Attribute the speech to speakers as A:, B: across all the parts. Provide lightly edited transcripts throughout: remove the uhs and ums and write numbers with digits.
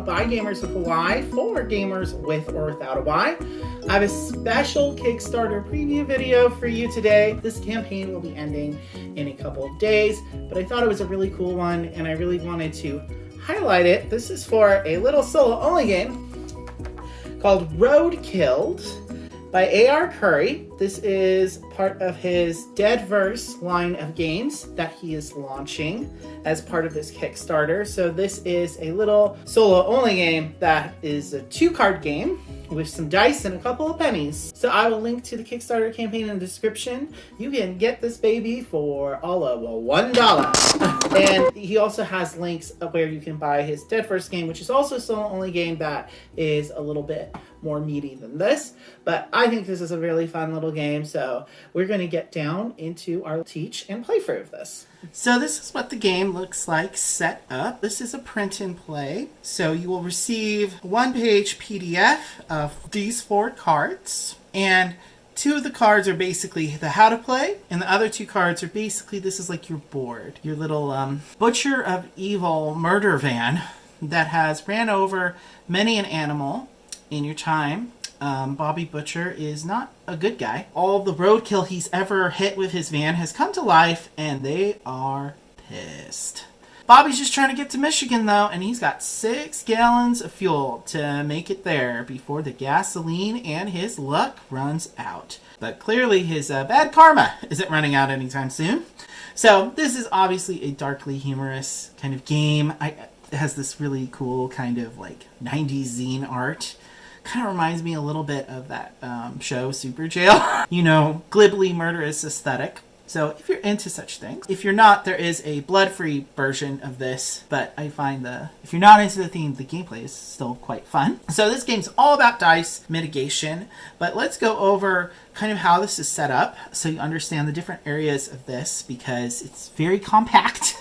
A: by gamers with a Y for gamers with or without a Y. I have a special Kickstarter preview video for you today. This campaign will be ending in a couple of days, but I thought it was a really cool one and I really wanted to highlight it. This is for a little solo-only game called RoadKill by A.R. Curry. This is part of his Deadverse line of games that he is launching as part of this Kickstarter. So this is a little solo-only game that is a 2-card game with some dice and a couple of pennies. So I will link to the Kickstarter campaign in the description. You can get this baby for all of $1. And he also has links of where you can buy his Deadverse game, which is also a solo-only game that is a little bit more meaty than this. But I think this is a really fun little game, so we're going to get down into our teach and playthrough of this. So this is what the game looks like set up. This is a print and play. So you will receive a 1-page PDF of these 4 cards, and 2 of the cards are basically the how to play, and the other 2 cards are basically, this is like your board, your little butcher of evil murder van that has ran over many an animal in your time. Bobby Butcher is not a good guy. All the roadkill he's ever hit with his van has come to life, and they are pissed. Bobby's just trying to get to Michigan, though, and he's got 6 gallons of fuel to make it there before the gasoline and his luck runs out. But clearly his bad karma isn't running out anytime soon. So this is obviously a darkly humorous kind of game. It has this really cool kind of like 90s zine art. Kind of reminds me a little bit of that show, Super Jail. You know, glibly murderous aesthetic. So if you're into such things. If you're not, there is a blood-free version of this. But I find if you're not into the theme, the gameplay is still quite fun. So this game's all about dice mitigation. But let's go over kind of how this is set up so you understand the different areas of this, because it's very compact.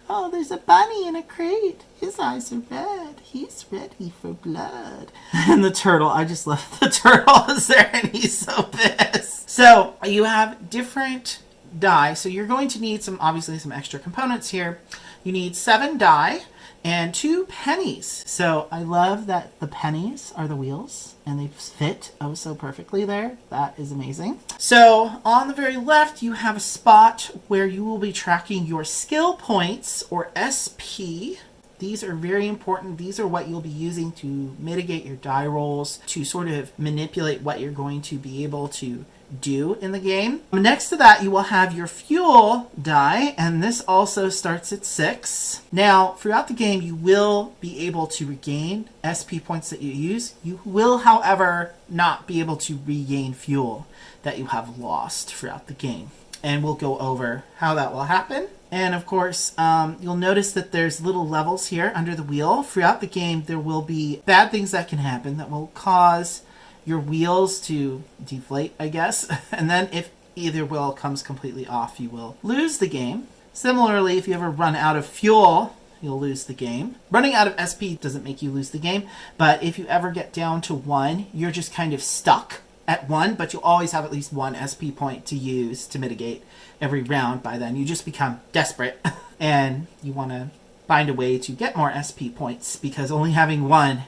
A: Oh, there's a bunny in a crate. His eyes are red. He's ready for blood. And the turtle, I just love the turtle is there and he's so pissed. So you have different die. So you're going to need obviously some extra components here. You need 7 die and 2 pennies. So I love that the pennies are the wheels and they fit oh so perfectly there. That is amazing. So on the very left, you have a spot where you will be tracking your skill points, or SP. These are very important. These are what you'll be using to mitigate your die rolls, to sort of manipulate what you're going to be able to do in the game. Next to that, you will have your fuel die, and this also starts at 6. Now, throughout the game, you will be able to regain SP points that you use. You will, however, not be able to regain fuel that you have lost throughout the game. And we'll go over how that will happen. And of course, you'll notice that there's little levels here under the wheel. Throughout the game, there will be bad things that can happen that will cause your wheels to deflate, I guess. And then if either wheel comes completely off, you will lose the game. Similarly, if you ever run out of fuel, you'll lose the game. Running out of SP doesn't make you lose the game, but if you ever get down to 1, you're just kind of stuck at 1, but you'll always have at least 1 SP point to use to mitigate every round. By then, you just become desperate and you want to find a way to get more SP points, because only having 1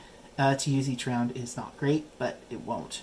A: to use each round is not great, but it won't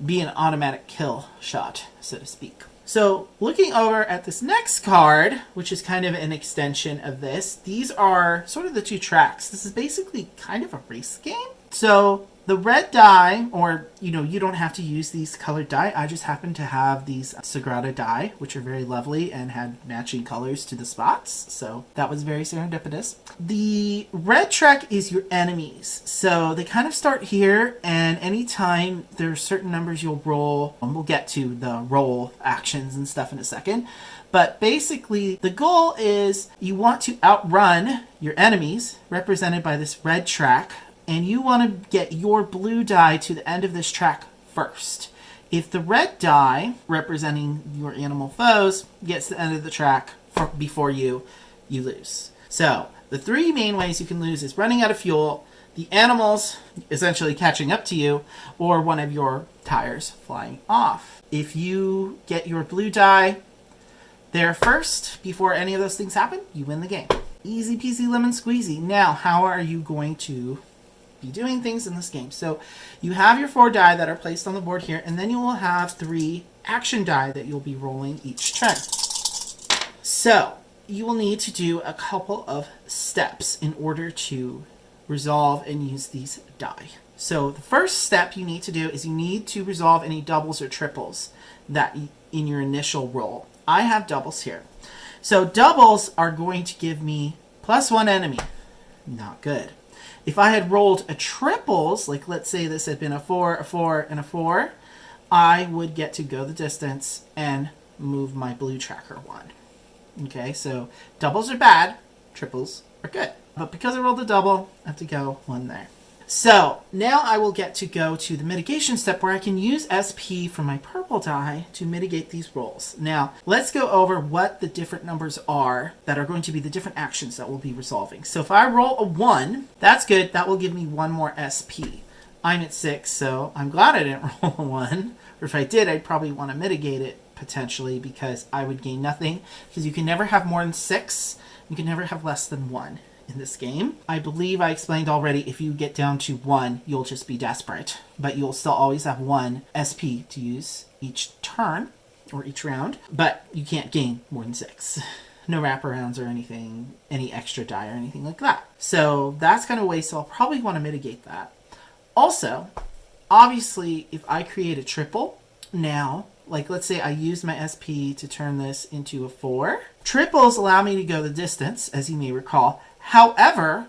A: be an automatic kill shot, so to speak. So looking over at this next card, which is kind of an extension of this, these are sort of the 2 tracks. This is basically kind of a race game. So the red die, or, you don't have to use these colored die. I just happen to have these Sagrada die, which are very lovely and had matching colors to the spots. So that was very serendipitous. The red track is your enemies. So they kind of start here, and anytime there's certain numbers you'll roll, and we'll get to the roll actions and stuff in a second. But basically, the goal is you want to outrun your enemies, represented by this red track, and you want to get your blue die to the end of this track first. If the red die, representing your animal foes, gets to the end of the track before you lose. So the 3 main ways you can lose is running out of fuel, the animals essentially catching up to you, or one of your tires flying off. If you get your blue die there first, before any of those things happen, you win the game. Easy peasy lemon squeezy. Now, how are you going to be doing things in this game? So you have your 4 die that are placed on the board here, and then you will have 3 action die that you'll be rolling each turn. So you will need to do a couple of steps in order to resolve and use these die. So the first step you need to do is you need to resolve any doubles or triples that in your initial roll. I have doubles here. So doubles are going to give me +1 enemy. Not good. If I had rolled a triples, like let's say this had been a 4, a 4, and a 4, I would get to go the distance and move my blue tracker 1. Okay, so doubles are bad, triples are good. But because I rolled a double, I have to go 1 there. So now I will get to go to the mitigation step where I can use SP from my purple die to mitigate these rolls. Now, let's go over what the different numbers are that are going to be the different actions that we'll be resolving. So if I roll a 1, that's good. That will give me 1 more SP. I'm at 6, so I'm glad I didn't roll a 1. Or if I did, I'd probably want to mitigate it potentially because I would gain nothing. Because you can never have more than 6. You can never have less than 1. In this game. I believe I explained already, if you get down to 1, you'll just be desperate. But you'll still always have 1 SP to use each turn, or each round. But you can't gain more than 6. No wraparounds or anything, any extra die or anything like that. So that's kind of a waste, so I'll probably want to mitigate that. Also, obviously, if I create a triple, now, like let's say I use my SP to turn this into a 4. Triples allow me to go the distance, as you may recall. However,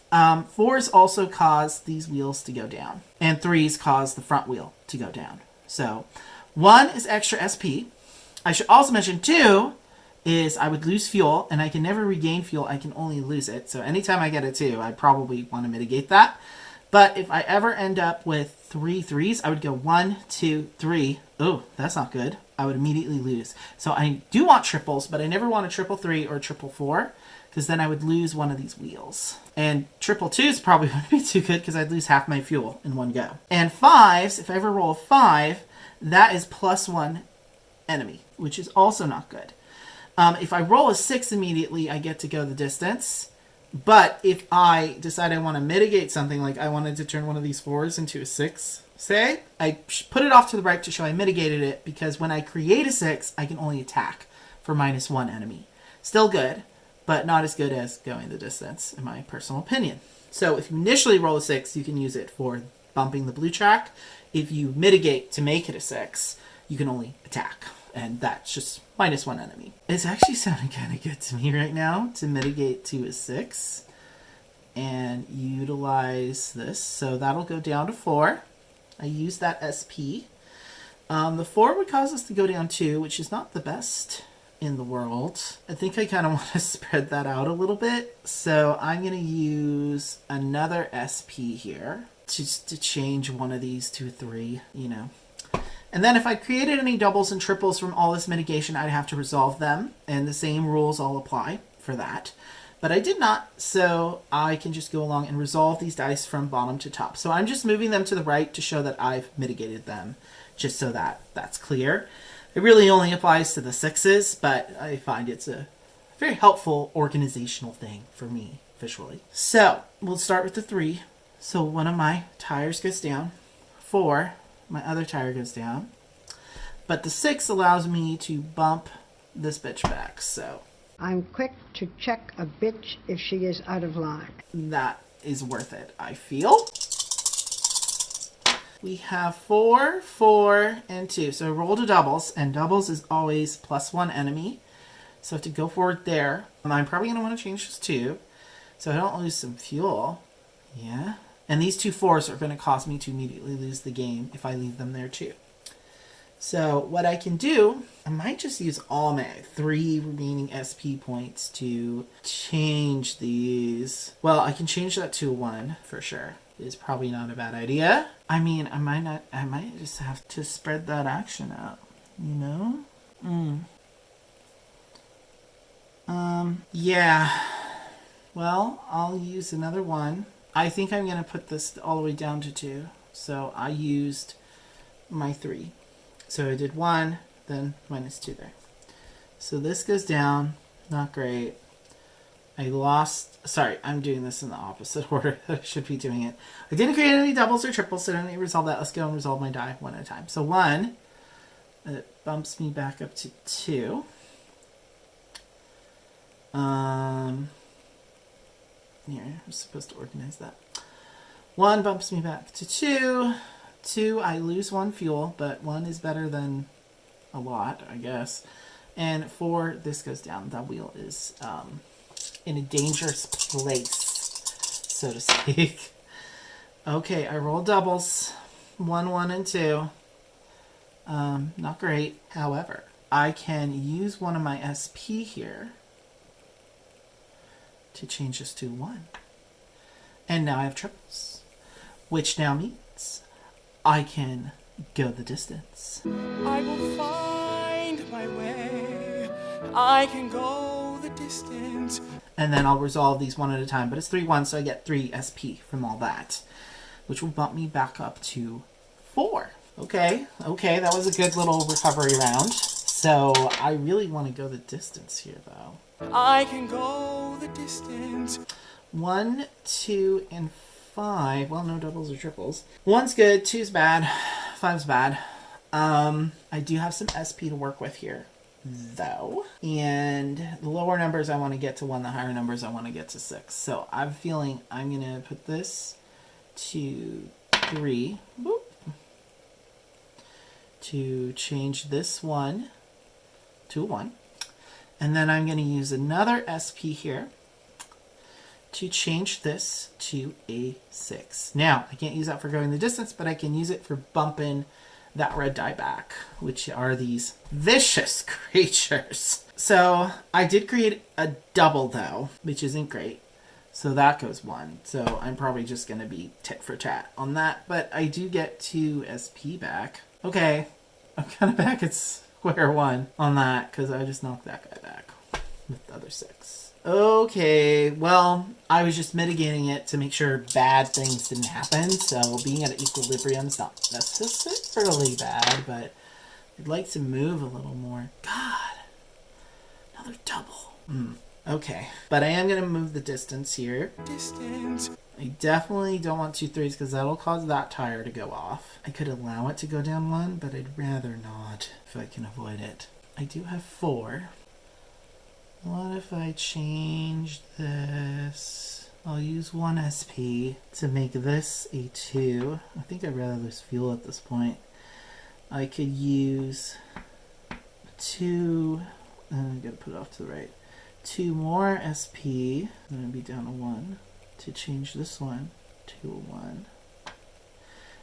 A: 4s also cause these wheels to go down. And 3s cause the front wheel to go down. So 1 is extra SP. I should also mention 2 is I would lose fuel. And I can never regain fuel. I can only lose it. So anytime I get a 2, I probably want to mitigate that. But if I ever end up with 3 3s, I would go 1, 2, 3. Oh, that's not good. I would immediately lose. So I do want triples, but I never want a triple 3 or a triple 4. Because then I would lose one of these wheels. And triple 2s probably wouldn't be too good because I'd lose half my fuel in one go. And 5s, if I ever roll a 5, that is +1 enemy, which is also not good. If I roll a 6 immediately, I get to go the distance. But if I decide I want to mitigate something, like I wanted to turn one of these 4s into a 6, say, I put it off to the right to show I mitigated it because when I create a 6, I can only attack for -1 enemy. Still good. But not as good as going the distance, in my personal opinion. So if you initially roll a 6, you can use it for bumping the blue track. If you mitigate to make it a 6, you can only attack. And that's just -1 enemy. It's actually sounding kind of good to me right now to mitigate to a 6. And utilize this. So that'll go down to 4. I use that SP. The 4 would cause us to go down 2, which is not the best in the world. I think I kind of want to spread that out a little bit. So I'm going to use another SP here just to change one of these to 3, you know. And then if I created any doubles and triples from all this mitigation, I'd have to resolve them. And the same rules all apply for that. But I did not, so I can just go along and resolve these dice from bottom to top. So I'm just moving them to the right to show that I've mitigated them, just so that that's clear. It really only applies to the 6s, but I find it's a very helpful organizational thing for me visually. So we'll start with the 3. So one of my tires goes down. 4, my other tire goes down. But the 6 allows me to bump this bitch back. So
B: I'm quick to check a bitch if she is out of line.
A: That is worth it, I feel. We have 4, 4, and 2. So I rolled a doubles, and doubles is always +1 enemy. So I have to go forward there. I'm probably going to want to change this too, so I don't lose some fuel. Yeah. And these 2 4s are going to cause me to immediately lose the game if I leave them there too. So what I can do, I might just use all my 3 remaining SP points to change these. Well, I can change that to a 1 for sure. It's probably not a bad idea. I mean, I might just have to spread that action out, you know? Yeah. Well, I'll use another 1. I think I'm going to put this all the way down to 2. So I used my 3. So I did 1, then -2 there. So this goes down, not great. I lost, sorry, I'm doing this in the opposite order that I should be doing it. I didn't create any doubles or triples, so I don't need to resolve that. Let's go and resolve my die one at a time. So 1, it bumps me back up to 2. Here, I'm supposed to organize that. 1 bumps me back to 2. 2, I lose 1 fuel, but 1 is better than a lot, I guess. And 4, this goes down. That wheel is in a dangerous place, so to speak. Okay, I roll doubles. 1, 1, and 2. Not great. However, I can use one of my SP here to change this to 1. And now I have triples, which now means I can go the distance.
C: I will find my way. I can go the distance.
A: And then I'll resolve these one at a time, but it's 3-1, so I get 3 SP from all that, which will bump me back up to 4. Okay, that was a good little recovery round. So I really want to go the distance here, though.
C: I can go the distance.
A: 1, 2, and 5. Well, no doubles or triples. 1's good, 2's bad, 5's bad. I do have some SP to work with here, though. And the lower numbers I want to get to 1, the higher numbers I want to get to 6. So I'm feeling I'm going to put this to 3. Boop. To change this 1 to a 1. And then I'm going to use another SP here to change this to a 6. Now, I can't use that for going the distance, but I can use it for bumping that red die back, which are these vicious creatures. So I did create a double, though, which isn't great. So that goes 1. So I'm probably just going to be tit for tat on that. But I do get 2 SP back. Okay, I'm kind of back at square one on that because I just knocked that guy back with the other 6. Okay, well, I was just mitigating it to make sure bad things didn't happen. So being at equilibrium is not necessarily bad, but I'd like to move a little more. God, another double. Okay, but I am going to move the distance here.
C: Distance.
A: I definitely don't want 2 3s because that'll cause that tire to go off. I could allow it to go down 1, but I'd rather not if I can avoid it. I do have 4. What if I change this? I'll use 1 SP to make this a 2. I think I'd rather lose fuel at this point. I could use 2. I'm going to put it off to the right. 2 more SP. I'm going to be down to 1. To change this one to a 1.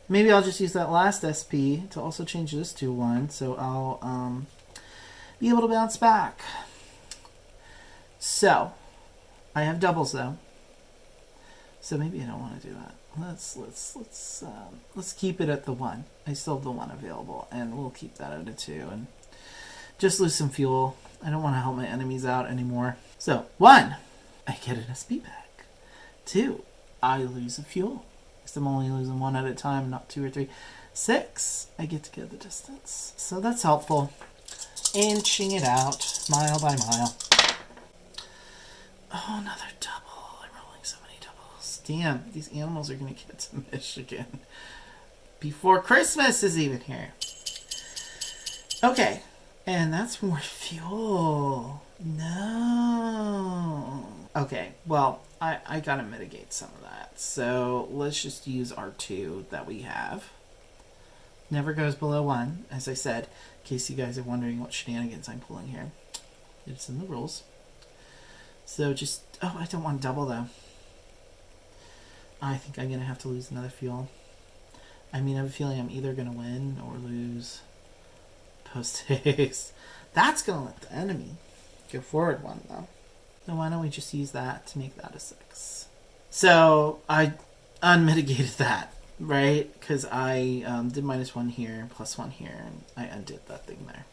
A: Maybe I'll just use that last SP to also change this to 1, so I'll be able to bounce back. So I have doubles though, so maybe I don't want to do that. Let's keep it at the 1. I still have the 1 available, and we'll keep that at a 2 and just lose some fuel. I don't want to help my enemies out anymore. So 1, I get an SP back. 2, I lose a fuel. Because I'm only losing 1 at a time, not 2 or 3. 6, I get to go the distance. So that's helpful. Inching it out, mile by mile. Oh, another double. I'm rolling so many doubles. Damn, these animals are going to get to Michigan before Christmas is even here. Okay, and that's more fuel. No. Okay, well, I gotta mitigate some of that. So let's just use our 2 that we have. Never goes below 1, as I said, in case you guys are wondering what shenanigans I'm pulling here. It's in the rules. So just, oh, I don't want double though. I think I'm gonna have to lose another fuel. I mean, I have a feeling I'm either gonna win or lose post haste. That's gonna let the enemy go forward 1 though. Now why don't we just use that to make that a 6? So I unmitigated that, right? Because I did -1 here, +1 here, and I undid that thing there.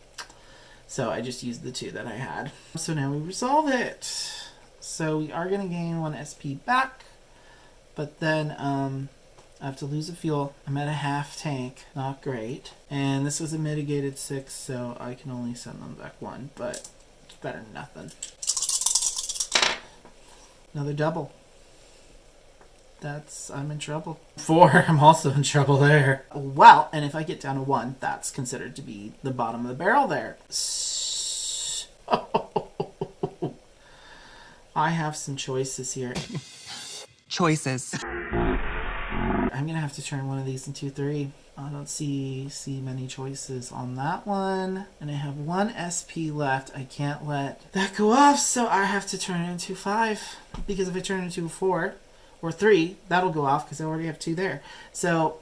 A: So I just used the 2 that I had. So now we resolve it. So we are going to gain 1 SP back, but then I have to lose a fuel. I'm at a half tank, not great. And this was a mitigated 6, so I can only send them back 1, but it's better than nothing. Another double. I'm in trouble. 4, I'm also in trouble there. Well, and if I get down to 1, that's considered to be the bottom of the barrel there. So, I have some choices here.
C: Choices.
A: I'm gonna have to turn one of these into 3. I don't see many choices on that one. And I have 1 SP left. I can't let that go off, so I have to turn it into 5. Because if I turn it into 4, or 3, that'll go off because I already have 2 there. So,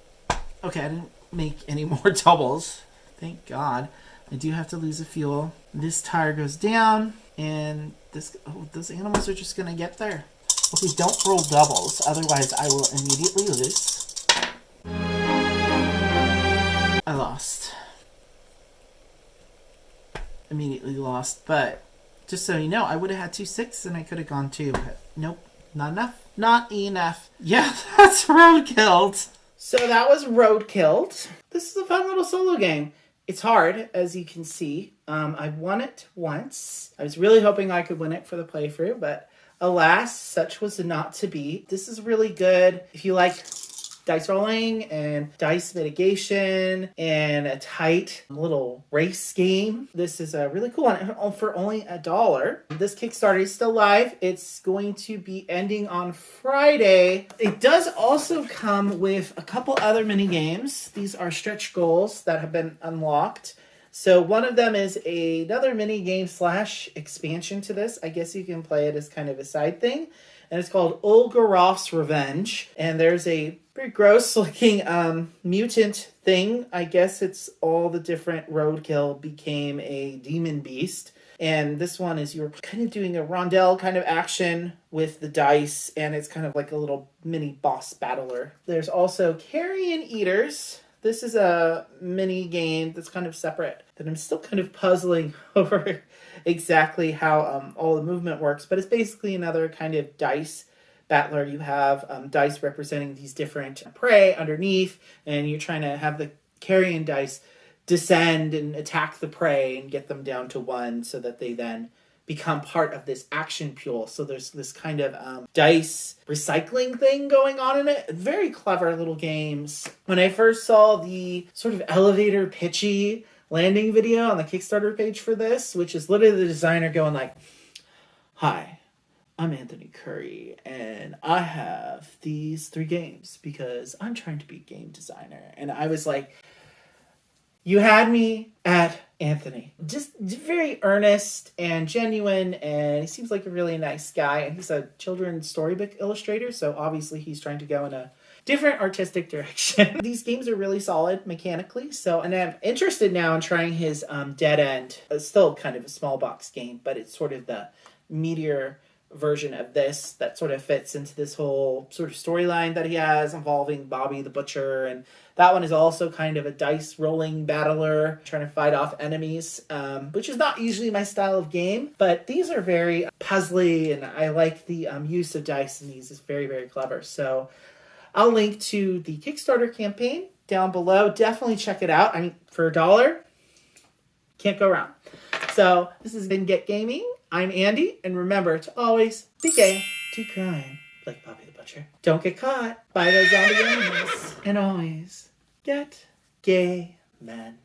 A: okay, I didn't make any more doubles. Thank God. I do have to lose a fuel. This tire goes down, and those animals are just going to get there. Okay, don't roll doubles, otherwise I will immediately lose. I lost. Immediately lost, but just so you know, I would have had 2 6 and I could have gone 2, but nope, not enough. Not enough. Yeah, that's RoadKill. So that was RoadKill. This is a fun little solo game. It's hard, as you can see. I've won it once. I was really hoping I could win it for the playthrough, but alas, such was not to be. This is really good if you like dice rolling and dice mitigation and a tight little race game. This is a really cool one for only $1. This Kickstarter is still live. It's going to be ending on Friday. It does also come with a couple other mini games. These are stretch goals that have been unlocked. So one of them is another mini game / expansion to this. I guess you can play it as kind of a side thing. And it's called Olgaroff's Revenge. And there's a pretty gross looking mutant thing. I guess it's all the different RoadKill became a demon beast. And this one is you're kind of doing a rondel kind of action with the dice. And it's kind of like a little mini boss battler. There's also Carrion Eaters. This is a mini game that's kind of separate that I'm still kind of puzzling over exactly how all the movement works. But it's basically another kind of dice battler. You have dice representing these different prey underneath, and you're trying to have the carrion dice descend and attack the prey and get them down to 1 so that they then become part of this action pool. So there's this kind of dice recycling thing going on in it. Very clever little games. When I first saw the sort of elevator pitchy landing video on the Kickstarter page for this, which is literally the designer going like, "Hi, I'm Anthony Curry, and I have these 3 games because I'm trying to be a game designer." And I was like, you had me at Anthony. Just very earnest and genuine, and he seems like a really nice guy. And he's a children's storybook illustrator, so obviously he's trying to go in a different artistic direction. These games are really solid mechanically, and I'm interested now in trying his Dead End. It's still kind of a small box game, but it's sort of the meteor version of this that sort of fits into this whole sort of storyline that he has involving Bobby the Butcher. And that one is also kind of a dice rolling battler trying to fight off enemies, which is not usually my style of game, but these are very puzzly, and I like the use of dice in these. Is very, very clever. So I'll link to the Kickstarter campaign down below. Definitely check it out. I mean, for $1, can't go wrong. So this has been Get Gaming. I'm Andy, and remember to always be gay to crime, like Bobby the Butcher. Don't get caught by those zombie animals, and always get gay men.